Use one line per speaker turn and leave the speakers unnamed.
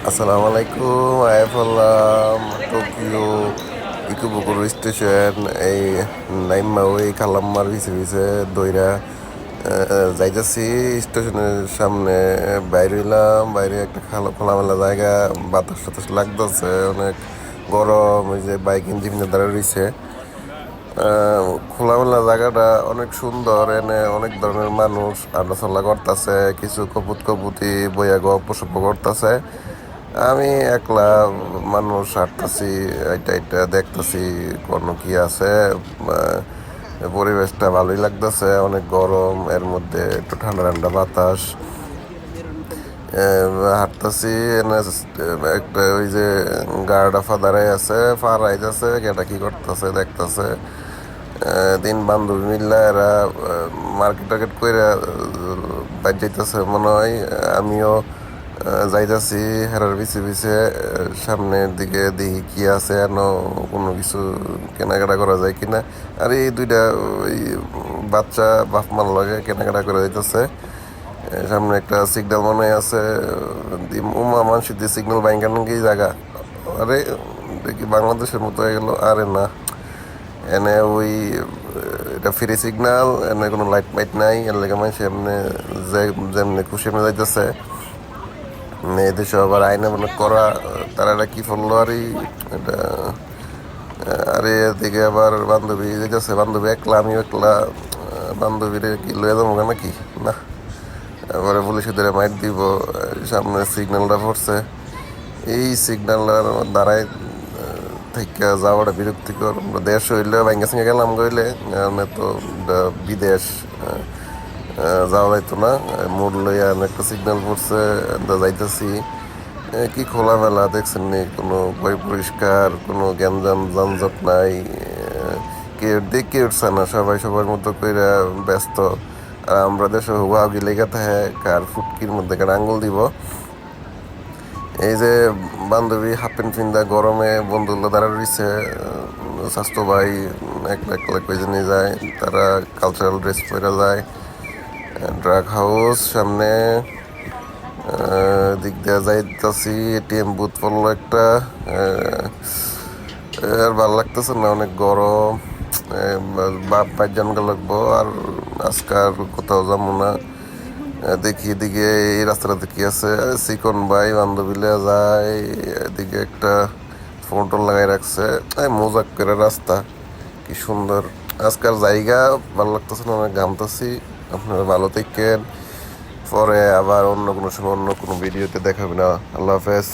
আসসালামু আলাইকুম। আইফাল্লাম Tokyo ইকুবুকুর station. এই নাইমা ওই খালাম্মার পিছে পিছে দইরা যাইতেছি স্টেশনের সামনে। বাইরে হইলাম, বাইরে একটা খোলামেলা জায়গা, বাতাস টাতাস লাগতেছে, অনেক গরম। ওই যে বাইক ইঞ্জিনের দ্বারা রয়েছে। খোলামেলা জায়গাটা অনেক সুন্দর। এনে অনেক ধরনের মানুষ আলোচনা করতেছে, কিছু কপুত কপুতি বইয়া গল্প সপ্প করতেছে। আমি একলা মানুষ হাঁটতেছি, এটা এটা দেখতেছি কোনো কি আছে। পরিবেশটা ভালোই লাগতেছে, অনেক গরম, এর মধ্যে একটু ঠান্ডা ঠান্ডা বাতাস। হাঁটতেছি এনে একটা ওই যে গার্ডা ফাদারাই আছে, ফারাইজ আছে, এটা কি করতেছে দেখতেছে। তিন বান্ধবী মিললা এরা মার্কেট টার্কেট কইরা বাইর যাইতেছে মনে হয়। আমিও যাইতাছি হেরার পিছে পিছে। সামনের দিকে দেখি কি আছে, এন কোনো কিছু কেনাকাটা করা যায় কিনা। আর এই দুইটা ওই বাচ্চা বাপ মার লগে কেনাকাটা করে যাইতেছে। সামনে একটা সিগন্যাল মনে হয় আছে। উমা মানুষের দিয়ে সিগন্যাল বাইঙ্গান কি জায়গা। আরে দেখি বাংলাদেশের মতো হয়ে গেল। আরে না, এনে ওই এটা ফ্রি সিগন্যাল, এনে কোনো লাইট মাইট নাই, এর লেগে মানুষ এমনি যেমনি খুশি এমনি যাইতেছে। এদেশে আবার আইনে মনে করা, তারা এটা কি ফললো আর এটা। আরে এদিকে আবার বান্ধবী যাইতেছে, বান্ধবী একলা, আমিও একলা। বান্ধবীরে কি লয়ে যাবো নাকি না, এবারে পুলিশে ধরে মাইট দিব। সামনে সিগন্যালটা পড়ছে, এই সিগন্যালটার দ্বারাই থেকে যাওয়াটা বিরক্তিকর। দেশ হইলে ব্যাঙ্গে সঙ্গে গেলাম গইলে তো বিদেশ যাওয়া যাইতো না। মোড় লইয়া আমি একটা সিগন্যাল পড়ছে, যাইতেছি। কি খোলামেলা দেখছেন নি, কোনো বই পরিষ্কার, কোনো গ্যাঞ্জাম যানজট নাই। কেউ দেখে উঠছে না, সবাই সবার মতো কইরা ব্যস্ত। আর আমরা দেশে হুয়া গিলে গেতে হ্যাঁ কার ফুটকির মধ্যে কার আঙ্গুল দিব। এই যে বান্ধবী হাফ প্যান্ট পিন্দা গরমে বন্ধুগুলো দাঁড়া রয়েছে। স্বাস্থ্য ভাই একলা একলা কইজে নিয়ে যায়, তারা কালচারাল ড্রেস পরে যায়। ড্রাগ হাউস সামনে, দিক দিয়ে যাইতাছি। এটিএম বুথ পড়লো একটা। আর ভাল লাগতেছে না, অনেক গরম। বাপ পাঁচজন লাগবো আর আজকাল কোথাও যাবো না। দেখি এদিকে এই রাস্তাটা কি আছে, চিকন ভাই বান্ধবীলে যায়। এদিকে একটা ফোন টোন লাগাই রাখছে, মজাক করে রাস্তা কি সুন্দর। আজকাল জায়গা ভালো লাগতেছে না, অনেক ঘামতেছি। আপনারা ভালো থাকেন, পরে আবার অন্য কোনো সময় অন্য কোনো ভিডিওতে দেখাবেন। আল্লাহ হাফেজ।